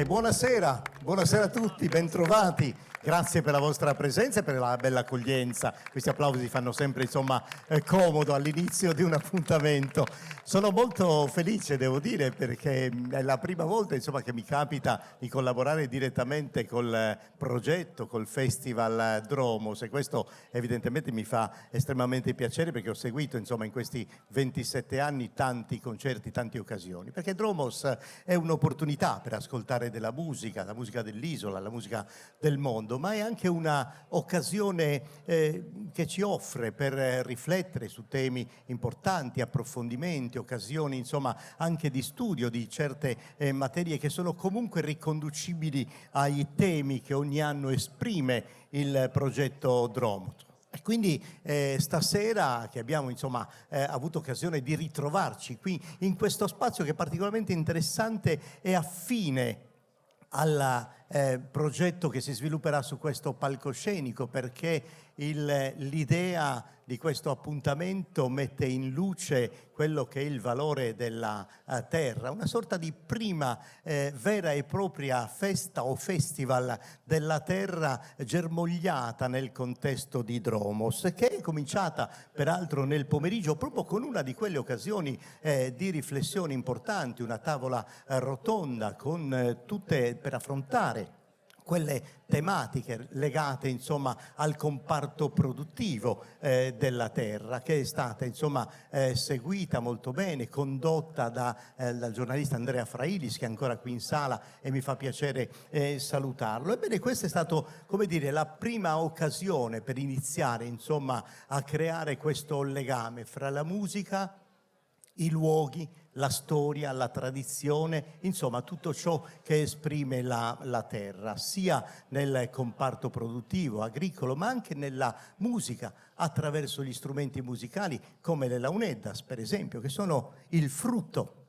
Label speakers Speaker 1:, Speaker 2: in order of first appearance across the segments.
Speaker 1: buonasera, buonasera a tutti, bentrovati. Grazie per la vostra presenza e per la bella accoglienza. Questi applausi fanno sempre, insomma, comodo all'inizio di un appuntamento. Sono molto felice, devo dire, perché è la prima volta, insomma, che mi capita di collaborare direttamente col progetto, col Festival Dromos, e questo evidentemente mi fa estremamente piacere, perché ho seguito, insomma, in questi 27 anni tanti concerti, tante occasioni, perché Dromos è un'opportunità per ascoltare della musica, la musica dell'isola, la musica del mondo, ma è anche una occasione che ci offre per riflettere su temi importanti, approfondimenti, occasioni, insomma, anche di studio di certe materie che sono comunque riconducibili ai temi che ogni anno esprime il progetto Dromos. E quindi stasera che abbiamo, insomma, avuto occasione di ritrovarci qui in questo spazio che è particolarmente interessante e affine al progetto che si svilupperà su questo palcoscenico, perché l'idea di questo appuntamento mette in luce quello che è il valore della terra, una sorta di prima vera e propria festa o festival della terra germogliata nel contesto di Dromos, che è cominciata peraltro nel pomeriggio proprio con una di quelle occasioni di riflessione importanti, una tavola rotonda con tutte per affrontare quelle tematiche legate, insomma, al comparto produttivo della terra, che è stata, insomma, seguita molto bene, condotta dal giornalista Andrea Frailis, che è ancora qui in sala e mi fa piacere salutarlo. Ebbene, questa è stata, come dire, la prima occasione per iniziare, insomma, a creare questo legame fra la musica, i luoghi, la storia, la tradizione, insomma tutto ciò che esprime la terra, sia nel comparto produttivo, agricolo, ma anche nella musica, attraverso gli strumenti musicali come le launeddas, per esempio, che sono il frutto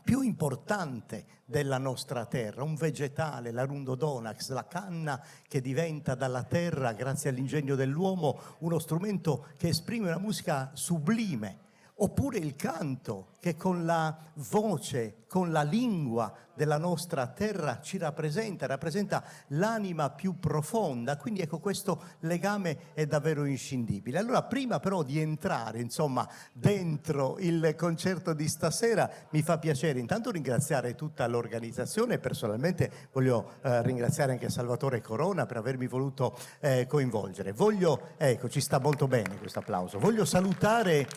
Speaker 1: più importante della nostra terra, un vegetale, l'arundodonax, la canna che diventa dalla terra, grazie all'ingegno dell'uomo, uno strumento che esprime una musica sublime. Oppure il canto, che con la voce, con la lingua della nostra terra ci rappresenta l'anima più profonda. Quindi ecco, questo legame è davvero inscindibile. Allora, prima però di entrare, insomma, dentro il concerto di stasera, mi fa piacere intanto ringraziare tutta l'organizzazione. Personalmente voglio ringraziare anche Salvatore Corona per avermi voluto coinvolgere. Ecco, ci sta molto bene questo applauso. Voglio salutare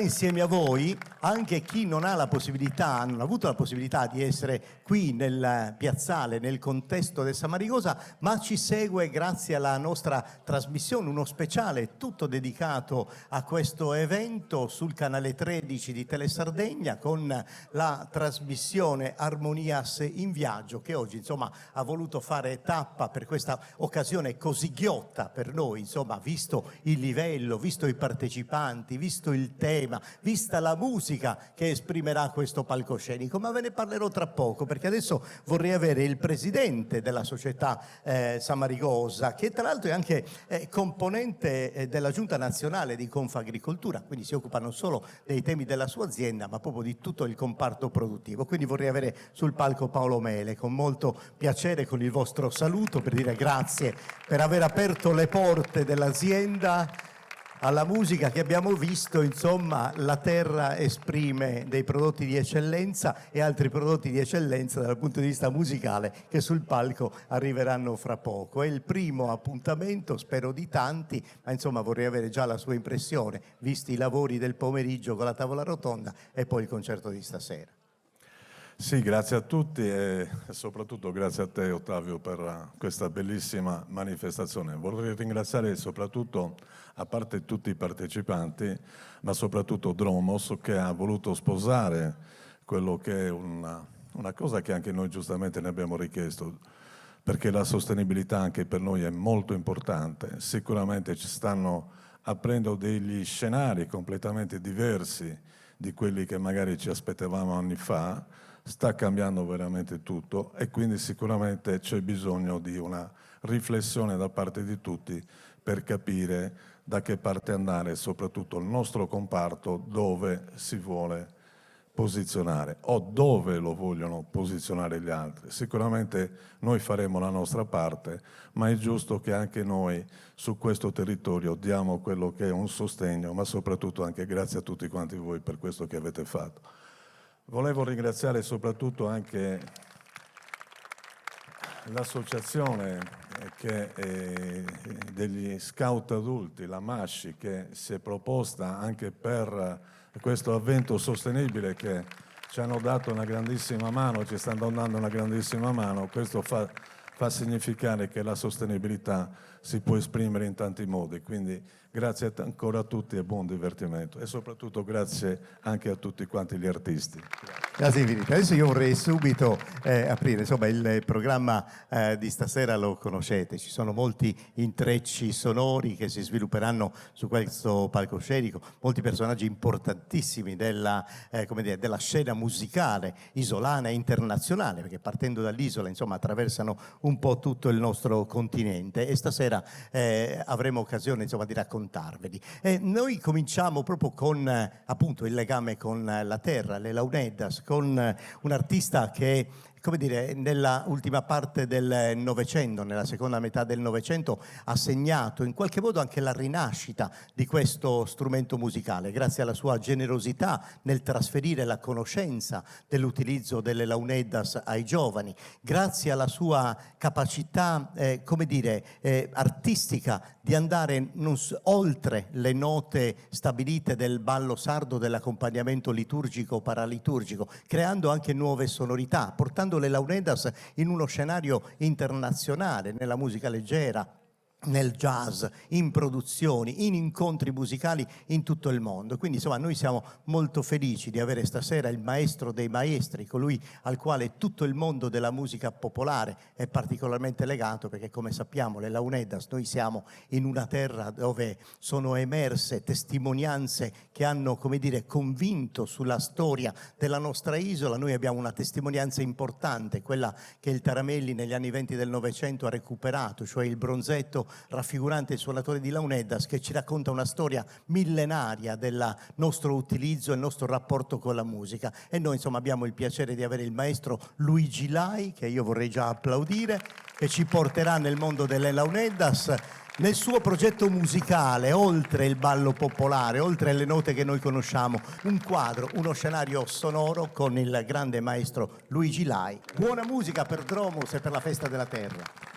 Speaker 1: insieme a voi anche chi non ha avuto la possibilità di essere qui nel piazzale, nel contesto del Samarigosa, ma ci segue grazie alla nostra trasmissione, uno speciale tutto dedicato a questo evento sul canale 13 di Telesardegna, con la trasmissione Armonias in Viaggio, che oggi, insomma, ha voluto fare tappa per questa occasione così ghiotta per noi, insomma, visto il livello, visto i partecipanti, visto il tema, vista la musica che esprimerà questo palcoscenico. Ma ve ne parlerò tra poco, perché adesso vorrei avere il presidente della società Samarigosa, che tra l'altro è anche componente della giunta nazionale di Confagricoltura, quindi si occupa non solo dei temi della sua azienda, ma proprio di tutto il comparto produttivo. Quindi vorrei avere sul palco Paolo Mele, con molto piacere, con il vostro saluto, per dire grazie per aver aperto le porte dell'azienda alla musica che abbiamo visto. Insomma, la terra esprime dei prodotti di eccellenza e altri prodotti di eccellenza dal punto di vista musicale che sul palco arriveranno fra poco. È il primo appuntamento, spero di tanti, ma insomma vorrei avere già la sua impressione, visti i lavori del pomeriggio con la tavola rotonda e poi il concerto di stasera.
Speaker 2: Sì, grazie a tutti e soprattutto grazie a te, Ottavio, per questa bellissima manifestazione. Vorrei ringraziare soprattutto, a parte tutti i partecipanti, ma soprattutto Dromos, che ha voluto sposare quello che è una cosa che anche noi giustamente ne abbiamo richiesto, perché la sostenibilità anche per noi è molto importante. Sicuramente ci stanno aprendo degli scenari completamente diversi di quelli che magari ci aspettavamo anni fa. Sta cambiando veramente tutto e quindi sicuramente c'è bisogno di una riflessione da parte di tutti per capire da che parte andare, soprattutto il nostro comparto, dove si vuole posizionare o dove lo vogliono posizionare gli altri. Sicuramente noi faremo la nostra parte, ma è giusto che anche noi su questo territorio diamo quello che è un sostegno, ma soprattutto anche grazie a tutti quanti voi per questo che avete fatto. Volevo ringraziare soprattutto anche l'associazione degli scout adulti, la MASCI, che si è proposta anche per questo avvento sostenibile, che ci hanno dato una grandissima mano, ci stanno dando una grandissima mano. Questo fa significare che la sostenibilità si può esprimere in tanti modi, quindi grazie ancora a tutti e buon divertimento, e soprattutto grazie anche a tutti quanti gli artisti.
Speaker 1: Grazie infinite. Adesso io vorrei subito aprire, insomma, il programma di stasera lo conoscete, ci sono molti intrecci sonori che si svilupperanno su questo palcoscenico, molti personaggi importantissimi della scena musicale isolana e internazionale, perché partendo dall'isola, insomma, attraversano un po' tutto il nostro continente, e stasera avremo occasione, insomma, di raccontarveli. Noi cominciamo proprio con appunto il legame con la terra, le Launeddas, con un artista che, come dire, nella ultima parte del Novecento, nella seconda metà del Novecento, ha segnato in qualche modo anche la rinascita di questo strumento musicale, grazie alla sua generosità nel trasferire la conoscenza dell'utilizzo delle Launeddas ai giovani, grazie alla sua capacità, artistica di andare oltre le note stabilite del ballo sardo, dell'accompagnamento liturgico paraliturgico, creando anche nuove sonorità, portando le Launeddas in uno scenario internazionale, nella musica leggera, nel jazz, in produzioni, in incontri musicali in tutto il mondo. Quindi insomma noi siamo molto felici di avere stasera il maestro dei maestri, colui al quale tutto il mondo della musica popolare è particolarmente legato, perché come sappiamo le Launeddas, noi siamo in una terra dove sono emerse testimonianze che hanno, come dire, convinto sulla storia della nostra isola. Noi abbiamo una testimonianza importante, quella che il Taramelli negli anni 20 del Novecento ha recuperato, cioè il bronzetto raffigurante il suonatore di Launeddas, che ci racconta una storia millenaria del nostro utilizzo e il nostro rapporto con la musica. E noi insomma abbiamo il piacere di avere il maestro Luigi Lai, che io vorrei già applaudire, che ci porterà nel mondo delle Launeddas, nel suo progetto musicale, oltre il ballo popolare, oltre le note che noi conosciamo, un quadro, uno scenario sonoro con il grande maestro Luigi Lai. Buona musica per Dromus e per la Festa della Terra.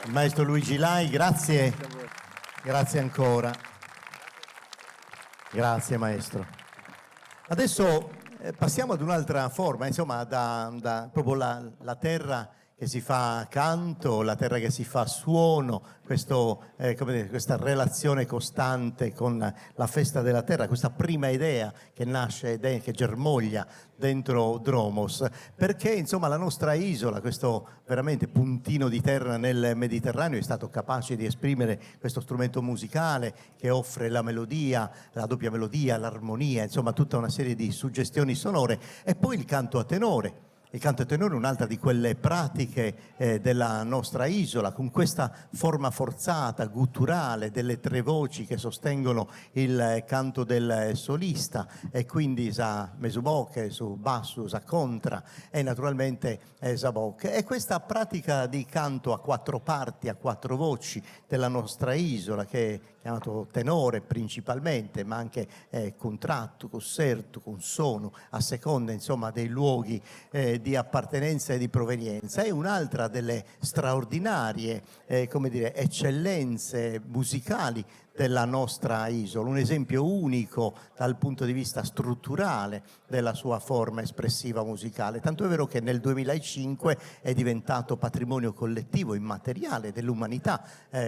Speaker 1: Il maestro Luigi Lai, grazie. Grazie ancora. Grazie maestro. Adesso passiamo ad un'altra forma, insomma, proprio la terra che si fa canto, la terra che si fa suono, questa relazione costante con la festa della terra, questa prima idea che nasce, che germoglia dentro Dromos, perché insomma la nostra isola, questo veramente puntino di terra nel Mediterraneo, è stato capace di esprimere questo strumento musicale che offre la melodia, la doppia melodia, l'armonia, insomma tutta una serie di suggestioni sonore, e poi il canto a tenore. Il canto a tenore è un'altra di quelle pratiche della nostra isola, con questa forma forzata, gutturale, delle tre voci che sostengono il canto del solista, e quindi sa mesuboche, su basso, sa contra e naturalmente sa bocche. E questa pratica di canto a quattro parti, a quattro voci della nostra isola, che è chiamato tenore principalmente, ma anche contratto, concerto, con suono, a seconda insomma dei luoghi di appartenenza e di provenienza, è un'altra delle straordinarie eccellenze musicali della nostra isola, un esempio unico dal punto di vista strutturale della sua forma espressiva musicale, tanto è vero che nel 2005 è diventato patrimonio collettivo immateriale dell'umanità,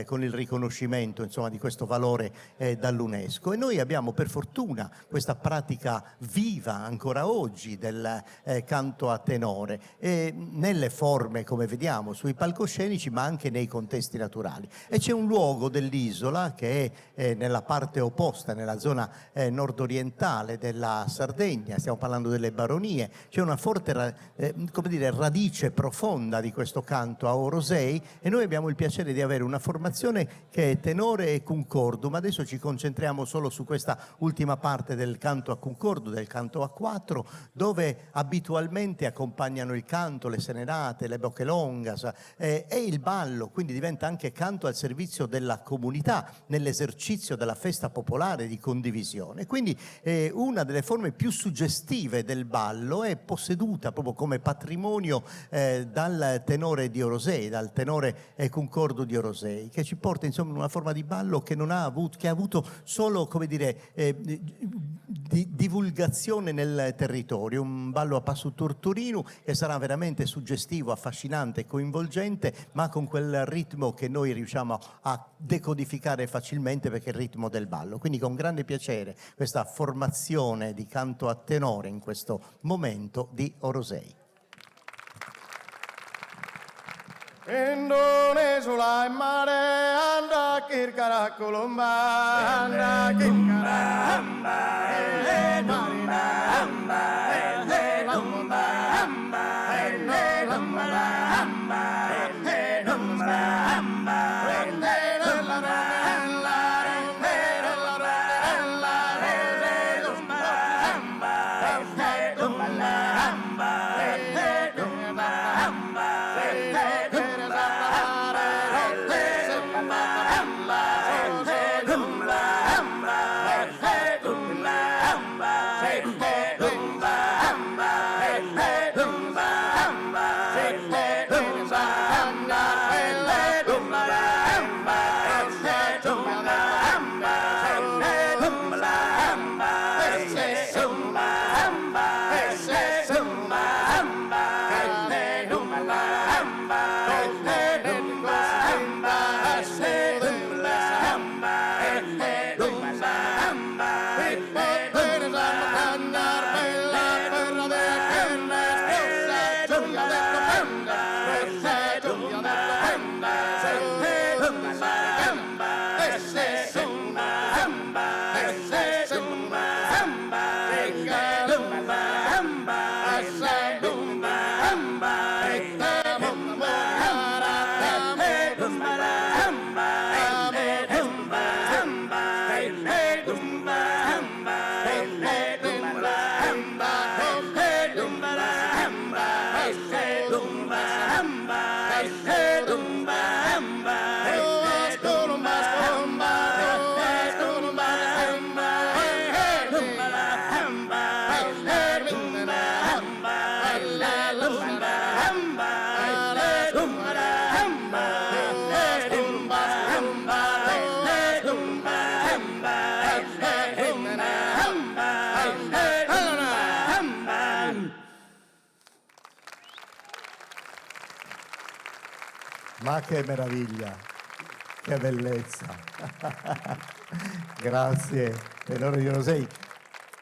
Speaker 1: con il riconoscimento insomma di questo valore dall'UNESCO. E noi abbiamo per fortuna questa pratica viva ancora oggi del canto a tenore, nelle forme come vediamo sui palcoscenici, ma anche nei contesti naturali. E c'è un luogo dell'isola che è nella parte opposta, nella zona nordorientale della Sardegna, stiamo parlando delle Baronie. C'è una forte radice profonda di questo canto a Orosei, e noi abbiamo il piacere di avere una formazione che è tenore e concordo, ma adesso ci concentriamo solo su questa ultima parte del canto a concordo, del canto a quattro, dove abitualmente accompagnano il canto, le serenate, le bochelongas e il ballo, quindi diventa anche canto al servizio della comunità nell'esercizio della festa popolare di condivisione. Quindi una delle forme più suggestive del ballo è posseduta proprio come patrimonio dal tenore di Orosei, dal tenore concordo di Orosei, che ci porta insomma in una forma di ballo che ha avuto solo divulgazione nel territorio, un ballo a passo torturino che sarà veramente suggestivo, affascinante, coinvolgente, ma con quel ritmo che noi riusciamo a decodificare facilmente, perché è il ritmo del ballo. Quindi con grande piacere questa formazione di canto a tenore in questo momento di Orosei.
Speaker 3: Indonesia mare anda kirkara kulumba anda kirkara hamba marina hamba lumba hamba lumba hamba lumba hamba
Speaker 1: Ma che meraviglia, che bellezza. Grazie, tenore Dionisei.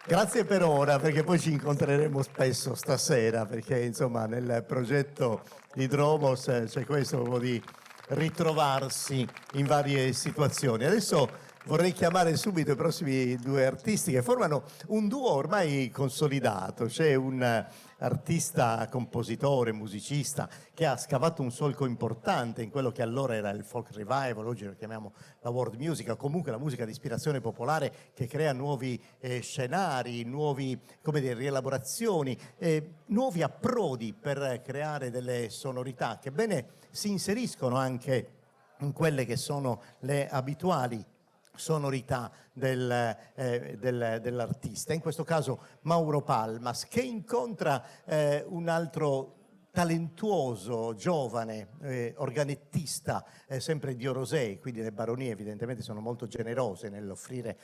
Speaker 1: Grazie per ora, perché poi ci incontreremo spesso stasera, perché insomma nel progetto di Dromos c'è questo proprio di ritrovarsi in varie situazioni. Adesso vorrei chiamare subito i prossimi due artisti che formano un duo ormai consolidato. C'è un artista, compositore, musicista che ha scavato un solco importante in quello che allora era il folk revival, oggi lo chiamiamo la world music, o comunque la musica di ispirazione popolare che crea nuovi scenari, nuovi, come dire, rielaborazioni, nuovi approdi per creare delle sonorità che bene si inseriscono anche in quelle che sono le abituali sonorità dell'artista, in questo caso Mauro Palmas, che incontra un altro talentuoso, giovane organettista, sempre di Orosei, quindi le baronie evidentemente sono molto generose nell'offrire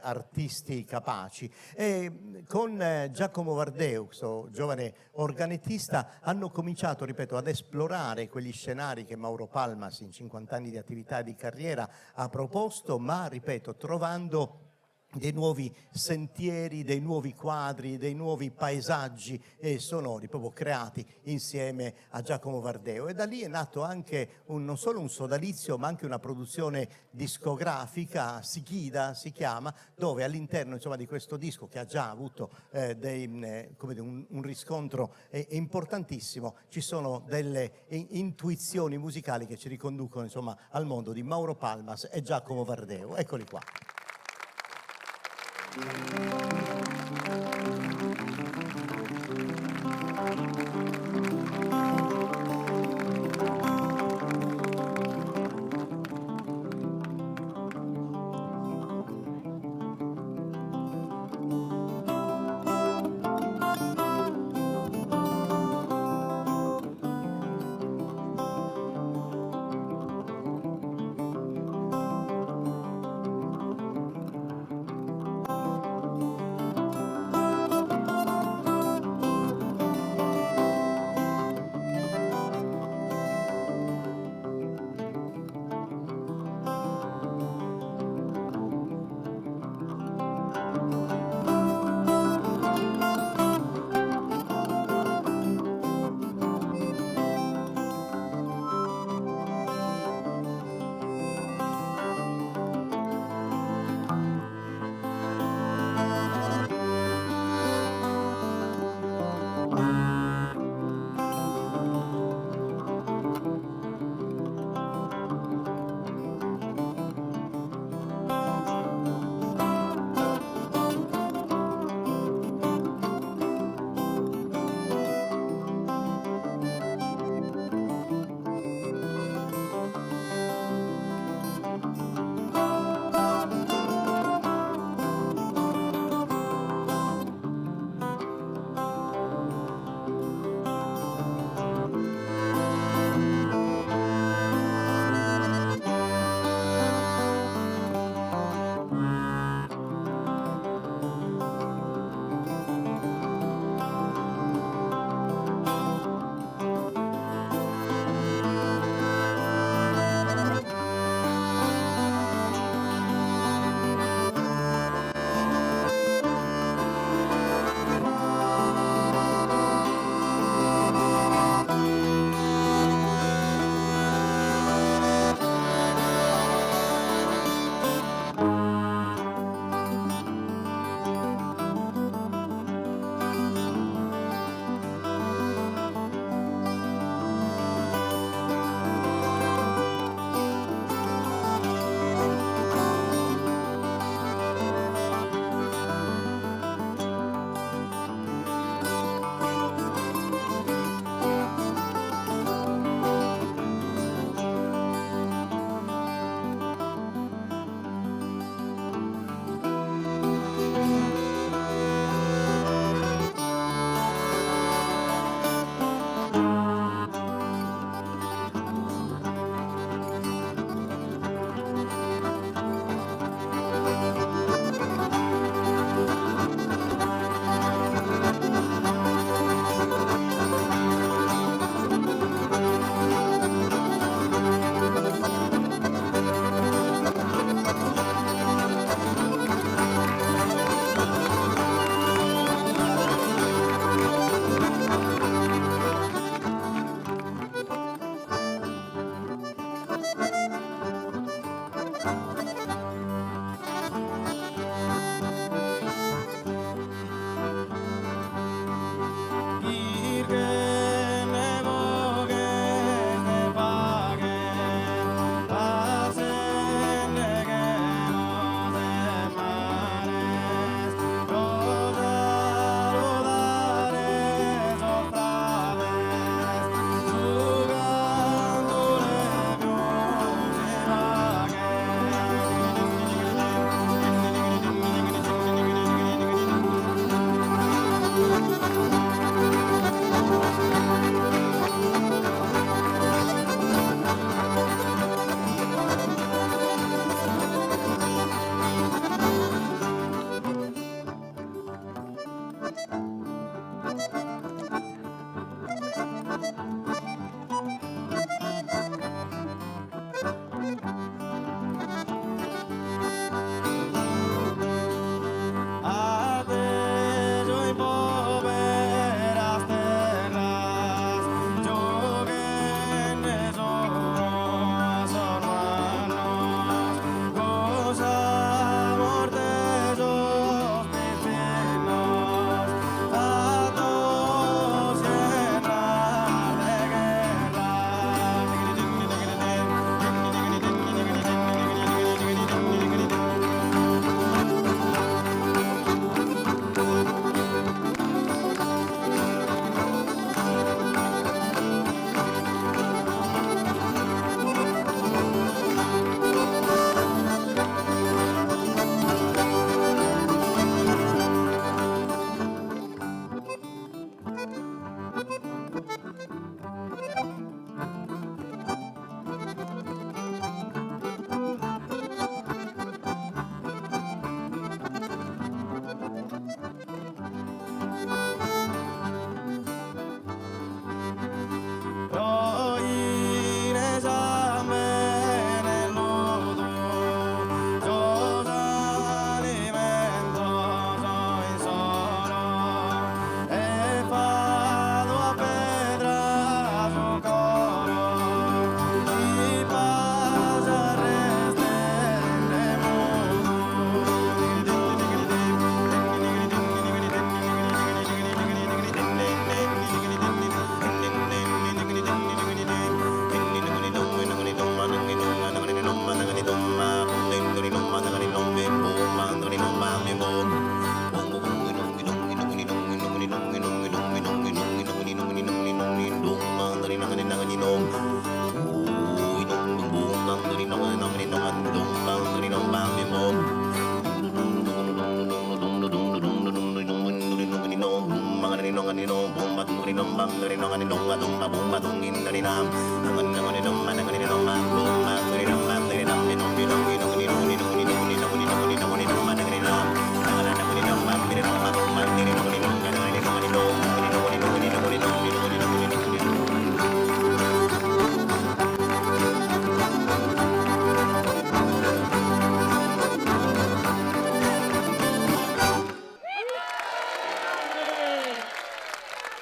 Speaker 1: artisti capaci. E con Giacomo Vardeu, questo giovane organettista, hanno cominciato, ripeto, ad esplorare quegli scenari che Mauro Palmas in 50 anni di attività e di carriera ha proposto, ma, ripeto, trovando dei nuovi sentieri, dei nuovi quadri, dei nuovi paesaggi sonori proprio creati insieme a Giacomo Vardeu. E da lì è nato anche non solo un sodalizio, ma anche una produzione discografica, Sichida si chiama, dove all'interno insomma di questo disco, che ha già avuto un riscontro importantissimo, ci sono delle intuizioni musicali che ci riconducono insomma al mondo di Mauro Palmas e Giacomo Vardeu. Eccoli qua.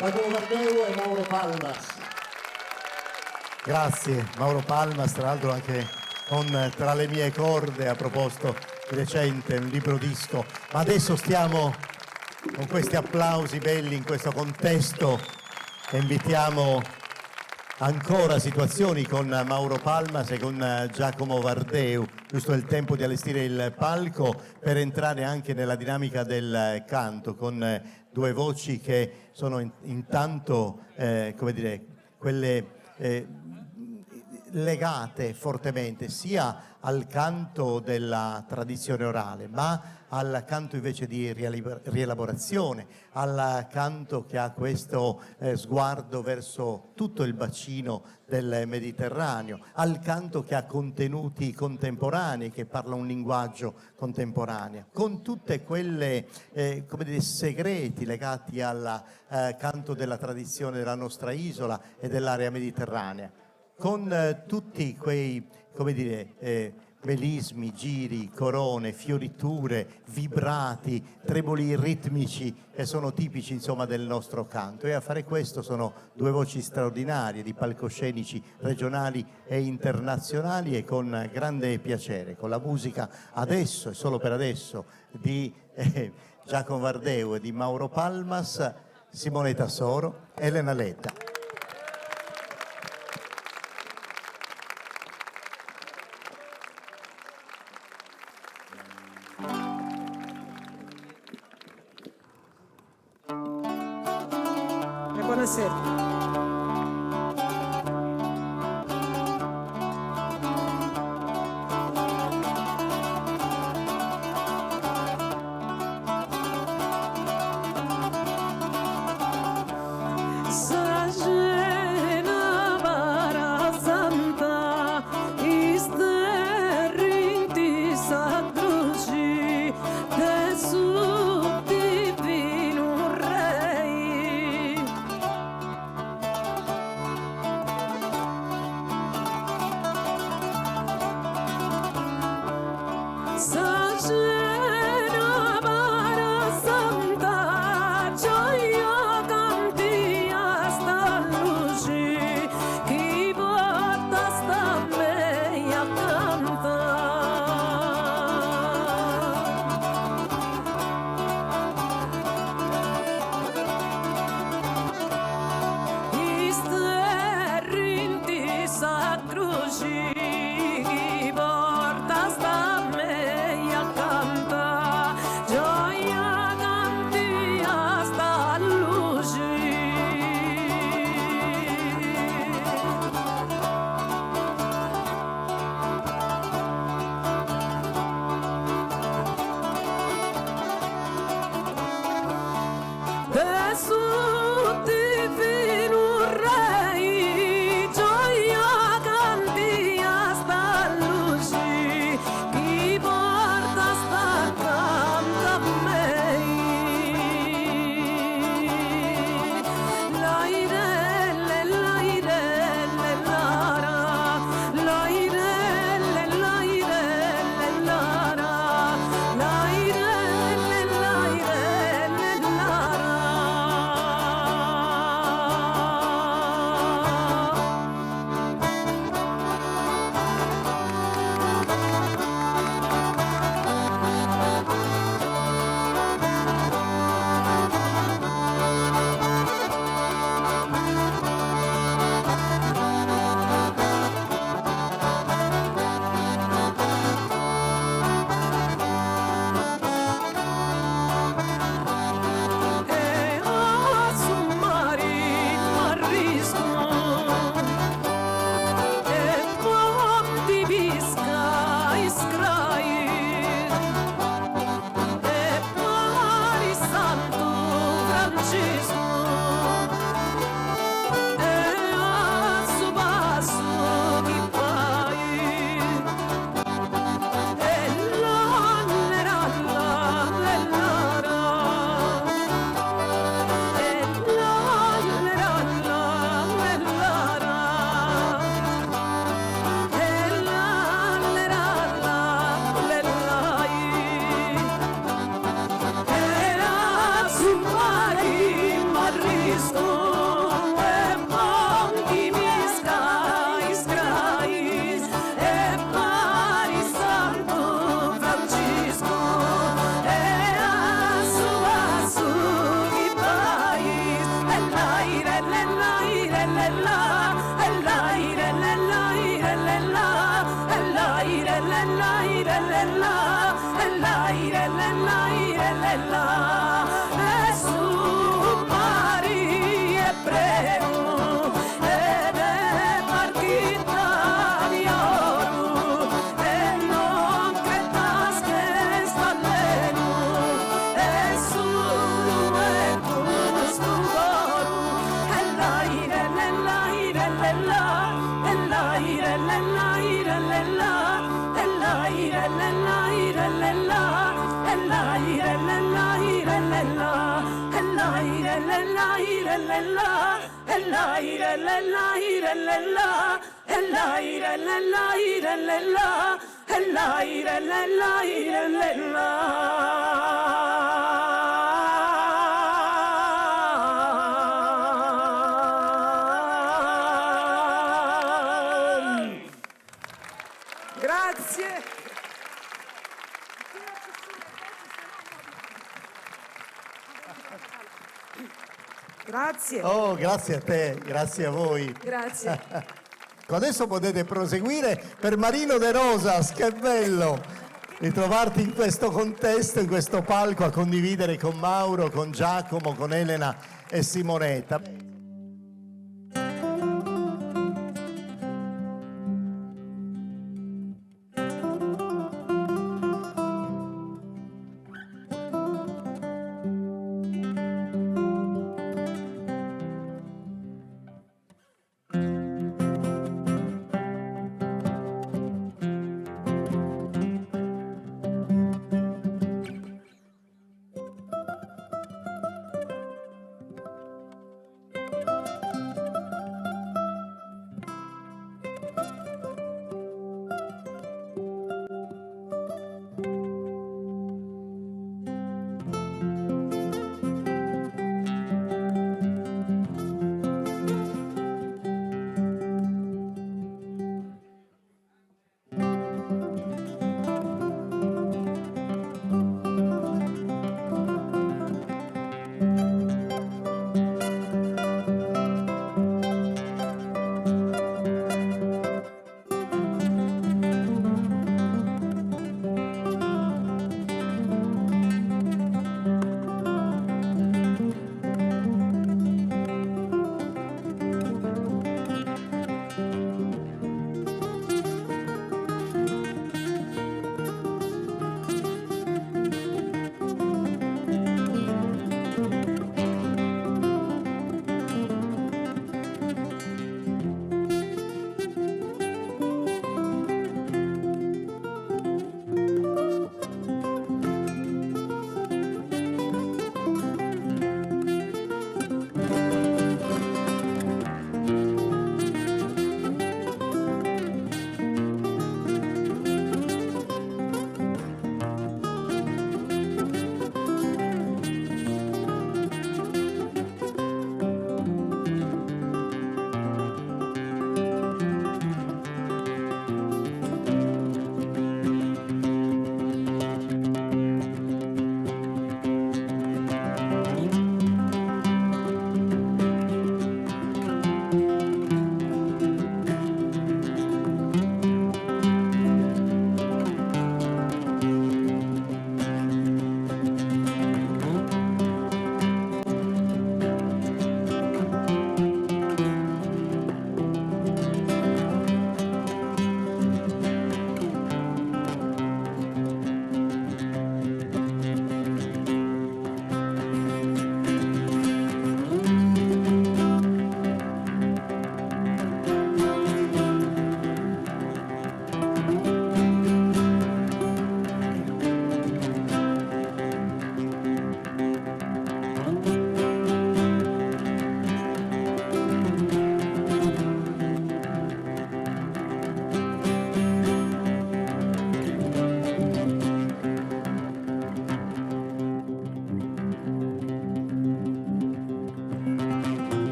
Speaker 1: Giacomo Vardeu e Mauro Palmas. Grazie Mauro Palmas, tra l'altro anche con Tra le mie corde, a proposito di recente, un libro disco. Ma adesso stiamo con questi applausi belli in questo contesto e invitiamo ancora situazioni con Mauro Palmas e con Giacomo Vardeu. Giusto il tempo di allestire il palco per entrare anche nella dinamica del canto con due voci che sono intanto come dire, quelle legate fortemente sia al canto della tradizione orale, ma al canto invece di rielaborazione, al canto che ha questo sguardo verso tutto il bacino del Mediterraneo, al canto che ha contenuti contemporanei, che parla un linguaggio contemporaneo, con tutte quelle come dire, segreti legati al canto della tradizione della nostra isola e dell'area mediterranea, con tutti quei, come dire, melismi, giri, corone, fioriture, vibrati, treboli ritmici che sono tipici insomma del nostro canto. E a fare questo sono due voci straordinarie di palcoscenici regionali e internazionali, e con grande piacere, con la musica adesso e solo per adesso di Giacomo Vardeu e di Mauro Palmas, Simonetta Soro, Elena Letta.
Speaker 4: Buonasera. Grazie. Grazie.
Speaker 1: Oh, grazie a te, grazie a voi.
Speaker 4: Grazie.
Speaker 1: Adesso potete proseguire per Marino De Rosas, che bello ritrovarti in questo contesto, in questo palco a condividere con Mauro, con Giacomo, con Elena e Simonetta.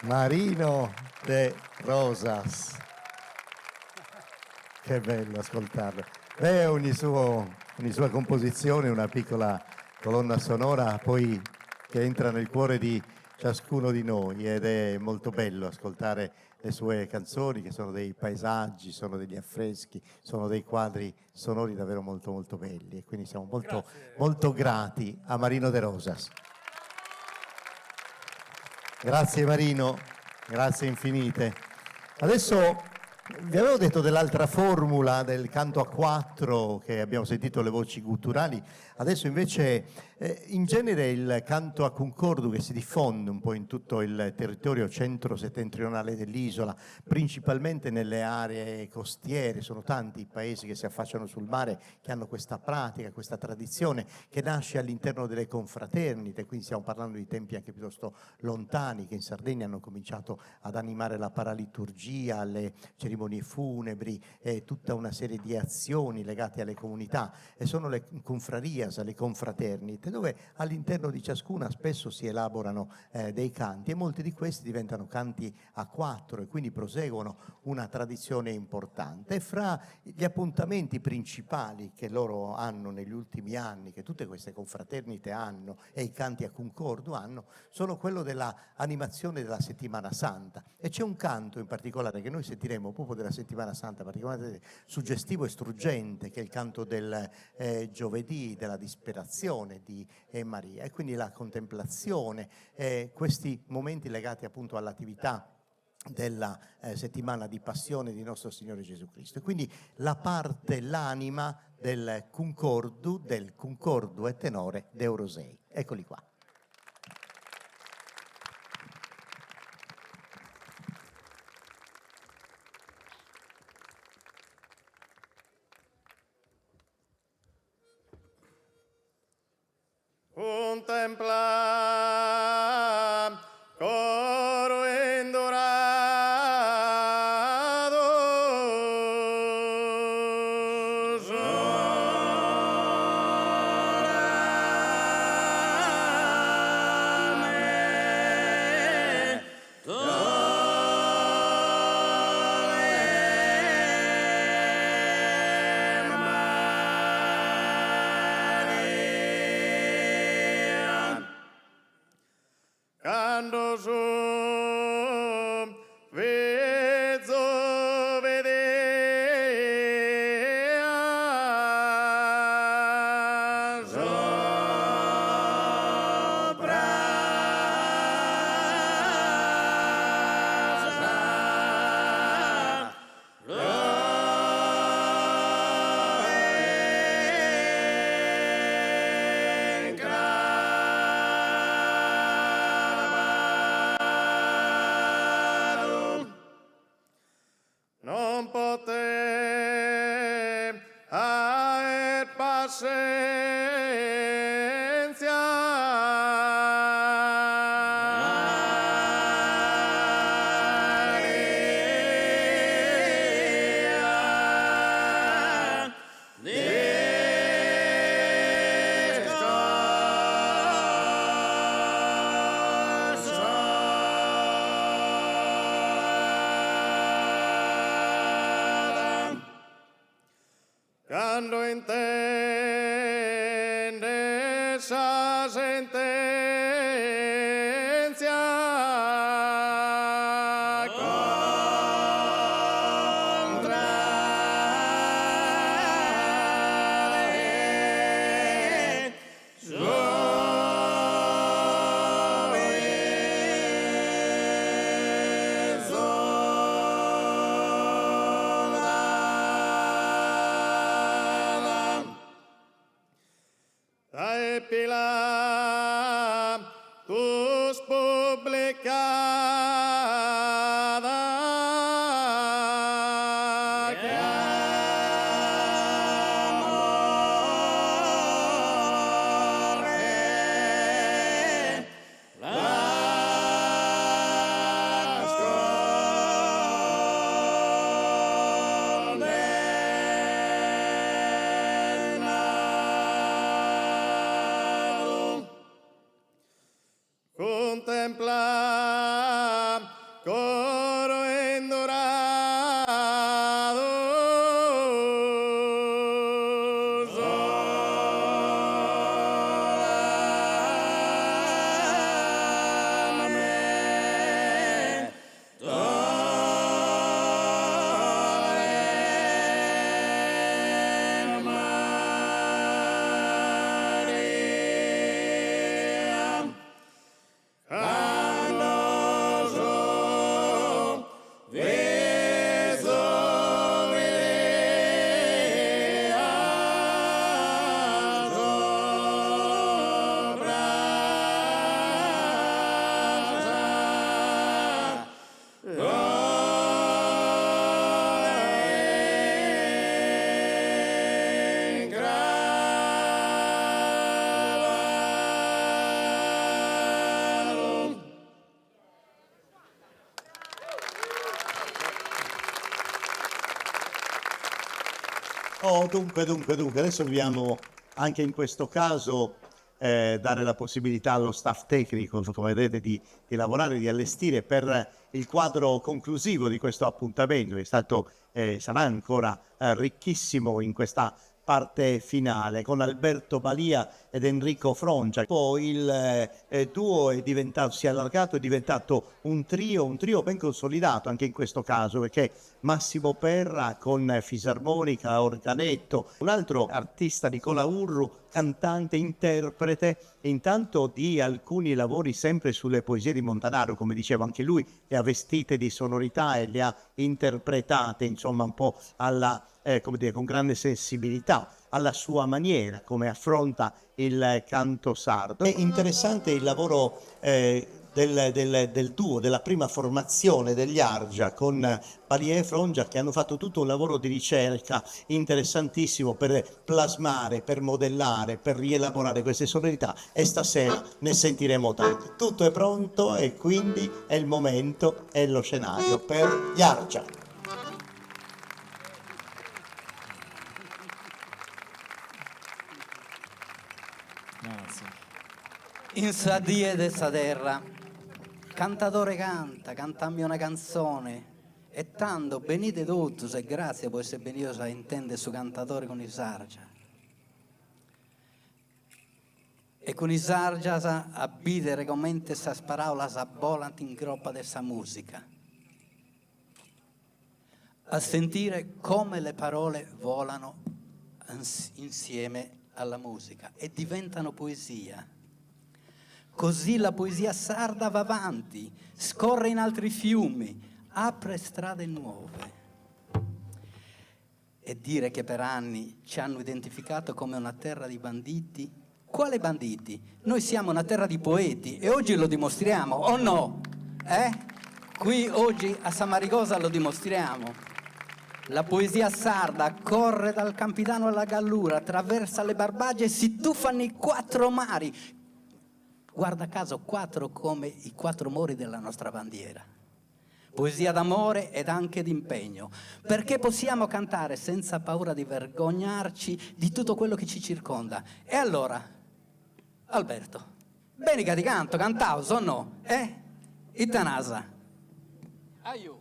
Speaker 1: Marino de Rosas. Che bello ascoltarlo. È ogni sua composizione, una piccola colonna sonora poi che entra nel cuore di ciascuno di noi, ed è molto bello ascoltare le sue canzoni, che sono dei paesaggi, sono degli affreschi, sono dei quadri sonori davvero molto molto belli, e quindi siamo molto grati a Marino de Rosas. Grazie Marino, grazie infinite. Adesso vi avevo detto dell'altra formula del canto a quattro, che abbiamo sentito le voci gutturali. Adesso invece in genere il canto a concordo, che si diffonde un po' in tutto il territorio centro-settentrionale dell'isola, principalmente nelle aree costiere. Sono tanti i paesi che si affacciano sul mare che hanno questa pratica, questa tradizione che nasce all'interno delle confraternite, quindi stiamo parlando di tempi anche piuttosto lontani, che in Sardegna hanno cominciato ad animare la paraliturgia, le cerimonie funebri e tutta una serie di azioni legate alle comunità, e sono le confrarias, le confraternite, dove all'interno di ciascuna spesso si elaborano dei canti, e molti di questi diventano canti a quattro e quindi proseguono una tradizione importante. E fra gli appuntamenti principali che loro hanno negli ultimi anni, che tutte queste confraternite hanno e i canti a concordo hanno, sono quello della animazione della Settimana Santa. E c'è un canto in particolare che noi sentiremo proprio della Settimana Santa, particolarmente suggestivo e struggente, che è il canto del giovedì, della disperazione di Maria, e quindi la contemplazione, questi momenti legati appunto all'attività della settimana di passione di nostro Signore Gesù Cristo. E quindi la parte, l'anima del concordo e tenore d'Eurosei. Eccoli qua.
Speaker 3: Contempla coro endorado, quando su vezzo vedea sopra non poté aver pazienza. Quando intende esa sentencia contra de Dae pila tus publicada que amore las condena.
Speaker 1: Oh, dunque, adesso dobbiamo anche in questo caso dare la possibilità allo staff tecnico, come vedete, di lavorare, di allestire per il quadro conclusivo di questo appuntamento, che è stato, sarà ancora ricchissimo in questa parte finale, con Alberto Balia ed Enrico Frongia. Poi il duo si è allargato, è diventato un trio ben consolidato anche in questo caso, perché Massimo Perra con fisarmonica, organetto, un altro artista, Nicola Urru, cantante, interprete, intanto di alcuni lavori sempre sulle poesie di Montanaro, come diceva anche lui, le ha vestite di sonorità e le ha interpretate, insomma, un po' alla come dire, con grande sensibilità, alla sua maniera, come affronta il canto sardo. È interessante il lavoro del duo, della prima formazione degli Argia con Balia e Frongia, che hanno fatto tutto un lavoro di ricerca interessantissimo per plasmare, per modellare, per rielaborare queste sonorità, e stasera ne sentiremo tante. Tutto è pronto e quindi è il momento, è lo scenario per gli Argia.
Speaker 5: In sa die de sa terra, cantatore canta, cantammi una canzone, e tanto benite tutti, e grazie può essere benito a intende su cantatore con i sargia. E con i sargia sa abidere come sa sparola sa volant in groppa dessa musica. A sentire come le parole volano insieme alla musica e diventano poesia. Così la poesia sarda va avanti, scorre in altri fiumi, apre strade nuove. E dire che per anni ci hanno identificato come una terra di banditi? Quale banditi? Noi siamo una terra di poeti e oggi lo dimostriamo, o no? Qui oggi a Samaricosa lo dimostriamo. La poesia sarda corre dal Campidano alla Gallura, attraversa le Barbagie e si tuffa nei 4 mari. Guarda caso, 4 come i 4 mori della nostra bandiera. Poesia d'amore ed anche d'impegno, perché possiamo cantare senza paura di vergognarci di tutto quello che ci circonda. E allora, Alberto, benica di canto, cantauso o no? Ittanasa. Aiù.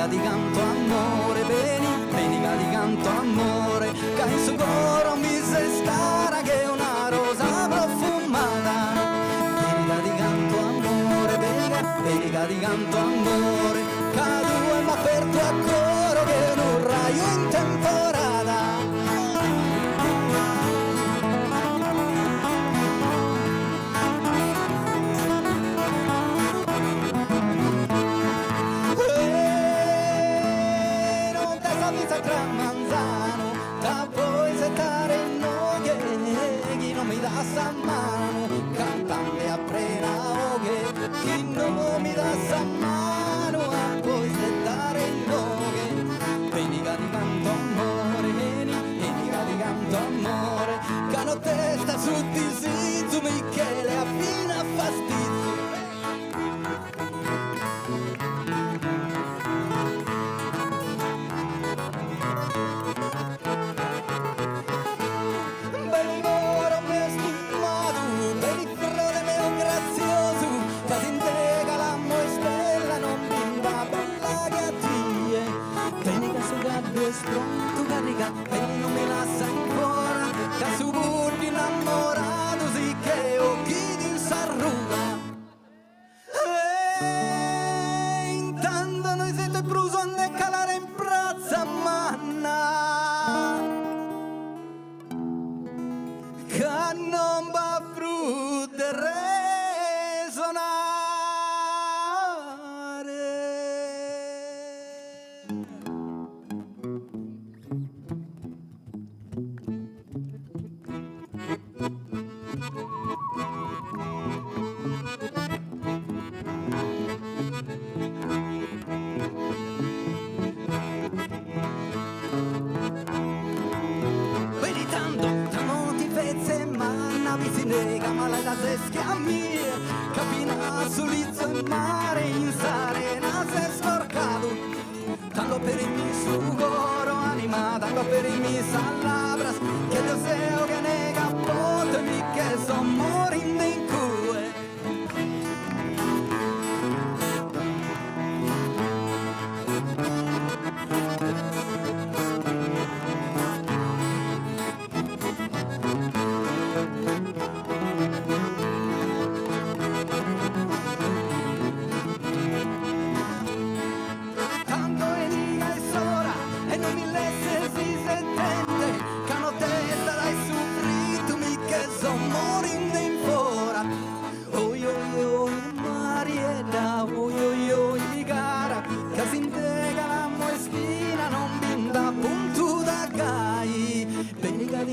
Speaker 5: di canto amore, benica di canto amore, che in suo coro mi si scara che è una rosa profumata. Benica di canto amore, benica di canto amore, che tu mi ha aperto a coro che è un raio in temporada. Tra manzano, da poi settare in noghe, chi non mi dà sta mano, cantando a prenoghe, chi non mi dà sta mano, a poi settare in noghe, benica di canto amore, benica di canto amore, che hanno testa su di Sizu, Michele affina a fastidio. Pronto carica e non mi lascia ancora, che su burdi innamorato si che occhi di sarruga. Intanto noi siamo Lega malada se schiammi Capina sulizzo in mare In sarena se scorcado Tango per il mio sugoro anima Tango per il mio salabras Que deseo que nega poto Mi que son morinde in cue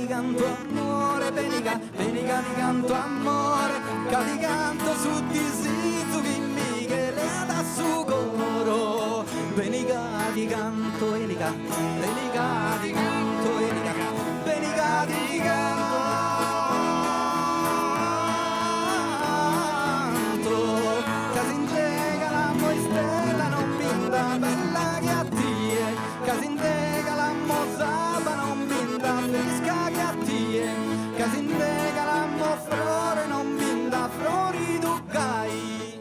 Speaker 5: canto amore, benica di canto amore, di canto su di situ che mi che le ha da su coro, benica di canto, benica di canto, benica di canto, che si intrega la moistella non vinta bella che a tie, che si intrega la mozapa non vinta fresca che a tie, che si intrega la flore non vinta flori tu cai.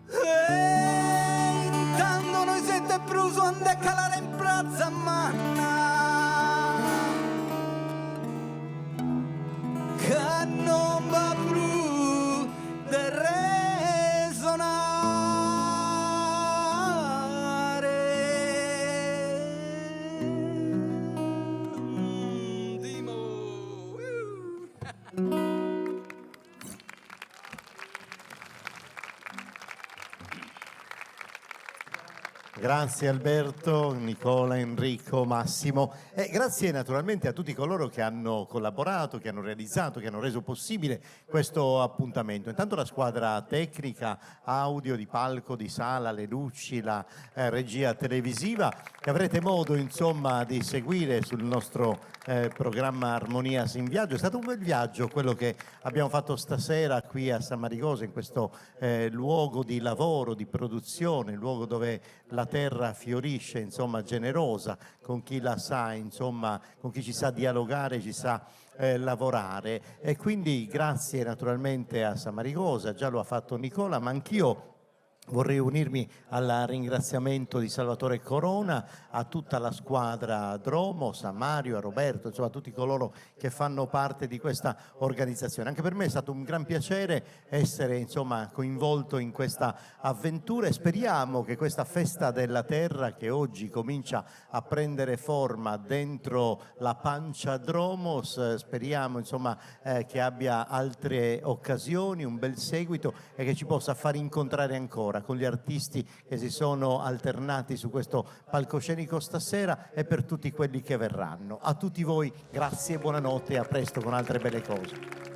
Speaker 5: E intanto noi siete pruso ande calare in piazza manna, che non va più del
Speaker 1: Grazie Alberto, Nicola, Enrico, Massimo e grazie naturalmente a tutti coloro che hanno collaborato, che hanno realizzato, che hanno reso possibile questo appuntamento. Intanto la squadra tecnica, audio, di palco, di sala, le luci, la regia televisiva che avrete modo insomma di seguire sul nostro programma Armonias in Viaggio. È stato un bel viaggio quello che abbiamo fatto stasera qui a San Maricosa, in questo luogo di lavoro, di produzione, luogo dove la terra fiorisce, insomma, generosa con chi la sa, insomma, con chi ci sa dialogare, ci sa lavorare. E quindi grazie naturalmente a San Maricosa, già lo ha fatto Nicola, ma anch'io vorrei unirmi al ringraziamento di Salvatore Corona, a tutta la squadra Dromos, a Mario, a Roberto, insomma a tutti coloro che fanno parte di questa organizzazione. Anche per me è stato un gran piacere essere insomma coinvolto in questa avventura e speriamo che questa festa della terra che oggi comincia a prendere forma dentro la pancia Dromos, speriamo insomma che abbia altre occasioni, un bel seguito e che ci possa far incontrare ancora con gli artisti che si sono alternati su questo palcoscenico stasera e per tutti quelli che verranno. A tutti voi grazie, buonanotte e a presto con altre belle cose.